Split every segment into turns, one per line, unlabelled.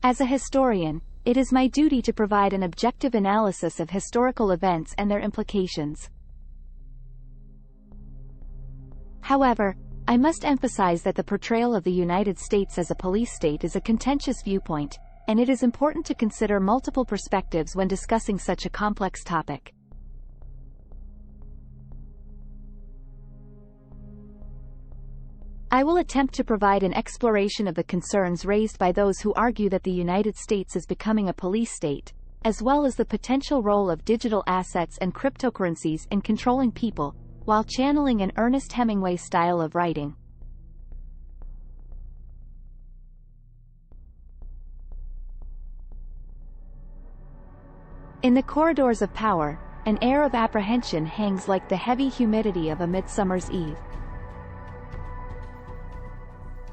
As a historian, it is my duty to provide an objective analysis of historical events and their implications. However, I must emphasize that the portrayal of the United States as a police state is a contentious viewpoint, and it is important to consider multiple perspectives when discussing such a complex topic. I will attempt to provide an exploration of the concerns raised by those who argue that the United States is becoming a police state, as well as the potential role of digital assets and cryptocurrencies in controlling people, while channeling an Ernest Hemingway style of writing. In the corridors of power, an air of apprehension hangs like the heavy humidity of a midsummer's eve.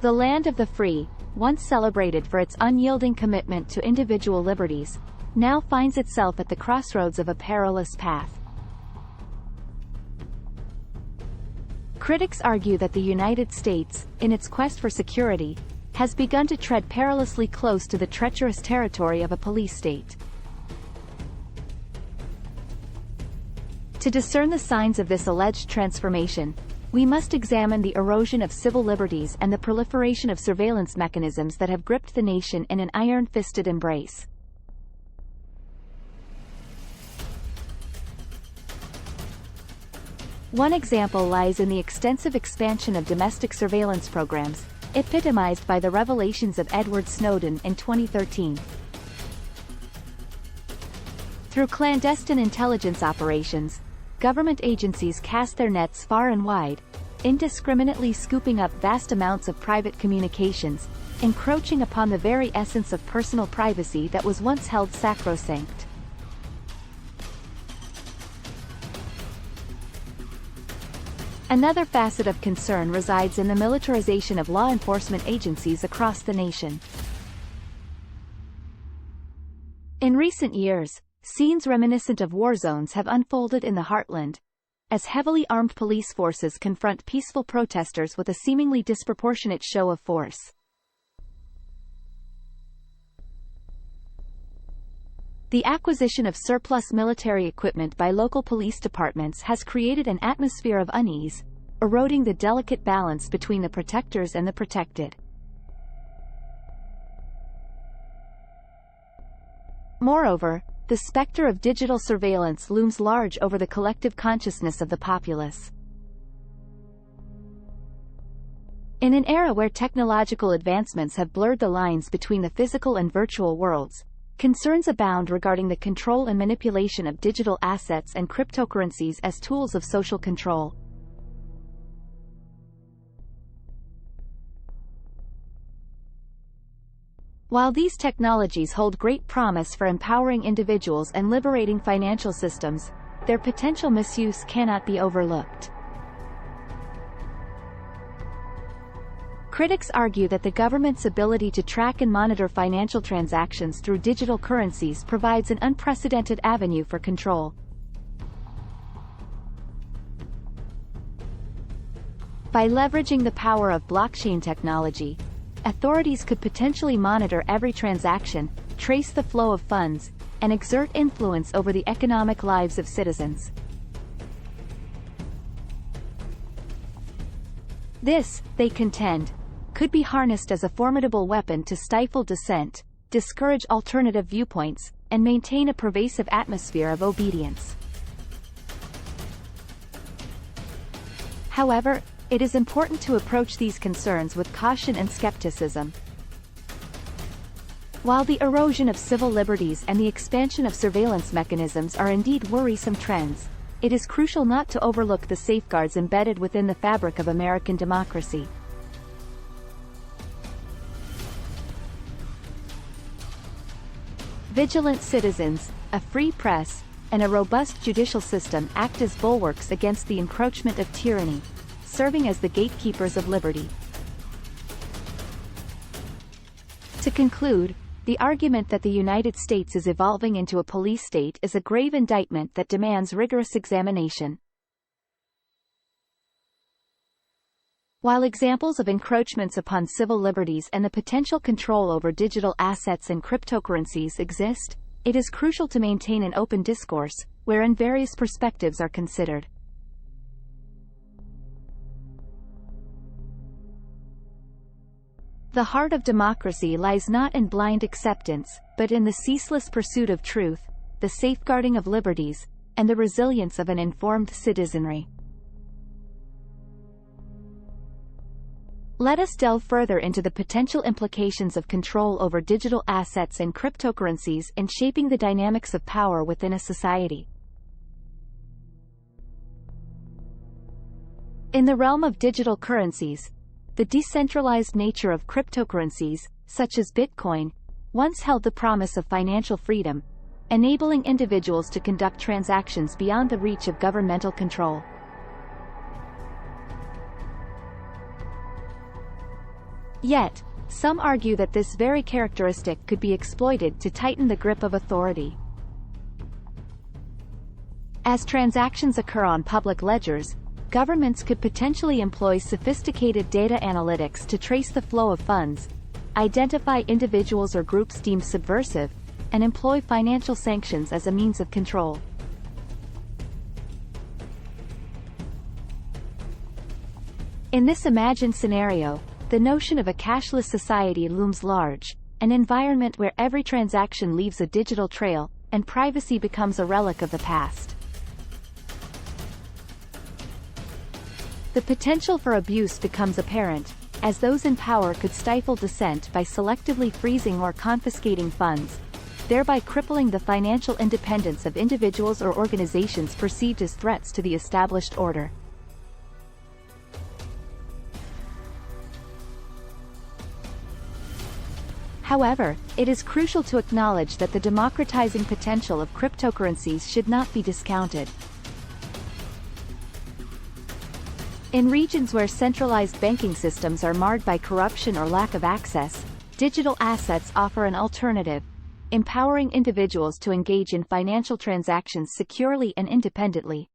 The land of the free, once celebrated for its unyielding commitment to individual liberties, now finds itself at the crossroads of a perilous path. Critics argue that the United States, in its quest for security, has begun to tread perilously close to the treacherous territory of a police state. To discern the signs of this alleged transformation, we must examine the erosion of civil liberties and the proliferation of surveillance mechanisms that have gripped the nation in an iron-fisted embrace. One example lies in the extensive expansion of domestic surveillance programs, epitomized by the revelations of Edward Snowden in 2013. Through clandestine intelligence operations, government agencies cast their nets far and wide, indiscriminately scooping up vast amounts of private communications, encroaching upon the very essence of personal privacy that was once held sacrosanct. Another facet of concern resides in the militarization of law enforcement agencies across the nation. In recent years, scenes reminiscent of war zones have unfolded in the heartland, as heavily armed police forces confront peaceful protesters with a seemingly disproportionate show of force. The acquisition of surplus military equipment by local police departments has created an atmosphere of unease, eroding the delicate balance between the protectors and the protected. Moreover, the specter of digital surveillance looms large over the collective consciousness of the populace. In an era where technological advancements have blurred the lines between the physical and virtual worlds, concerns abound regarding the control and manipulation of digital assets and cryptocurrencies as tools of social control. While these technologies hold great promise for empowering individuals and liberating financial systems, their potential misuse cannot be overlooked. Critics argue that the government's ability to track and monitor financial transactions through digital currencies provides an unprecedented avenue for control. By leveraging the power of blockchain technology, authorities could potentially monitor every transaction, trace the flow of funds, and exert influence over the economic lives of citizens. This, they contend, could be harnessed as a formidable weapon to stifle dissent, discourage alternative viewpoints, and maintain a pervasive atmosphere of obedience. However, it is important to approach these concerns with caution and skepticism. While the erosion of civil liberties and the expansion of surveillance mechanisms are indeed worrisome trends, it is crucial not to overlook the safeguards embedded within the fabric of American democracy. Vigilant citizens, a free press, and a robust judicial system act as bulwarks against the encroachment of tyranny, serving as the gatekeepers of liberty. To conclude, the argument that the United States is evolving into a police state is a grave indictment that demands rigorous examination. While examples of encroachments upon civil liberties and the potential control over digital assets and cryptocurrencies exist, it is crucial to maintain an open discourse, wherein various perspectives are considered. The heart of democracy lies not in blind acceptance, but in the ceaseless pursuit of truth, the safeguarding of liberties, and the resilience of an informed citizenry. Let us delve further into the potential implications of control over digital assets and cryptocurrencies in shaping the dynamics of power within a society. In the realm of digital currencies, the decentralized nature of cryptocurrencies, such as Bitcoin, once held the promise of financial freedom, enabling individuals to conduct transactions beyond the reach of governmental control. Yet, some argue that this very characteristic could be exploited to tighten the grip of authority. As transactions occur on public ledgers, governments could potentially employ sophisticated data analytics to trace the flow of funds, identify individuals or groups deemed subversive, and employ financial sanctions as a means of control. In this imagined scenario, the notion of a cashless society looms large, an environment where every transaction leaves a digital trail, and privacy becomes a relic of the past. The potential for abuse becomes apparent, as those in power could stifle dissent by selectively freezing or confiscating funds, thereby crippling the financial independence of individuals or organizations perceived as threats to the established order. However, it is crucial to acknowledge that the democratizing potential of cryptocurrencies should not be discounted. In regions where centralized banking systems are marred by corruption or lack of access, digital assets offer an alternative, empowering individuals to engage in financial transactions securely and independently.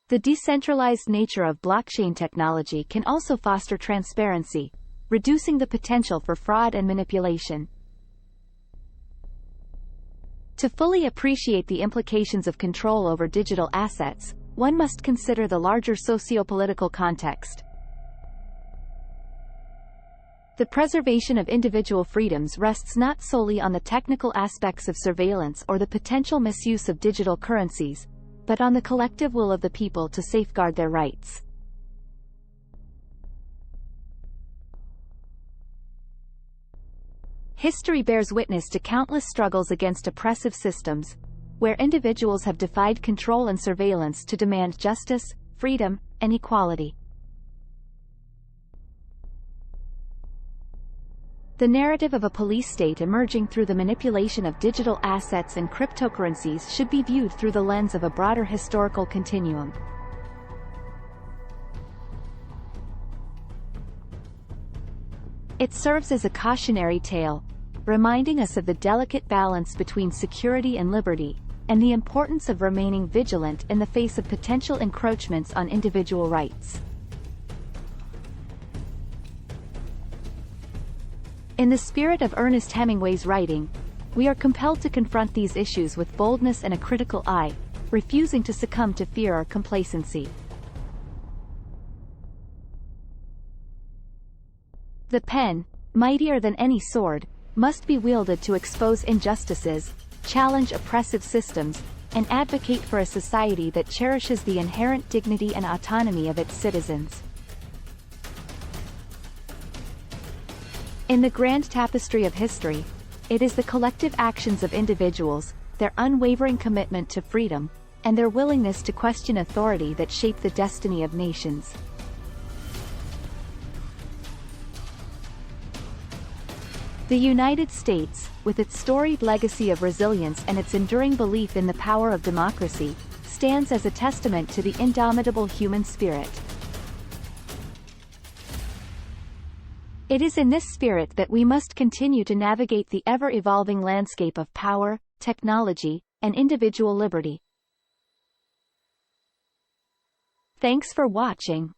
The decentralized nature of blockchain technology can also foster transparency, reducing the potential for fraud and manipulation. To fully appreciate the implications of control over digital assets, one must consider the larger socio-political context. The preservation of individual freedoms rests not solely on the technical aspects of surveillance or the potential misuse of digital currencies, but on the collective will of the people to safeguard their rights. History bears witness to countless struggles against oppressive systems, where individuals have defied control and surveillance to demand justice, freedom, and equality. The narrative of a police state emerging through the manipulation of digital assets and cryptocurrencies should be viewed through the lens of a broader historical continuum. It serves as a cautionary tale, reminding us of the delicate balance between security and liberty, and the importance of remaining vigilant in the face of potential encroachments on individual rights. In the spirit of Ernest Hemingway's writing, we are compelled to confront these issues with boldness and a critical eye, refusing to succumb to fear or complacency. The pen, mightier than any sword, must be wielded to expose injustices, challenge oppressive systems, and advocate for a society that cherishes the inherent dignity and autonomy of its citizens. In the grand tapestry of history, it is the collective actions of individuals, their unwavering commitment to freedom, and their willingness to question authority that shape the destiny of nations. The United States, with its storied legacy of resilience and its enduring belief in the power of democracy, stands as a testament to the indomitable human spirit. It is in this spirit that we must continue to navigate the ever-evolving landscape of power, technology, and individual liberty. Thanks for watching.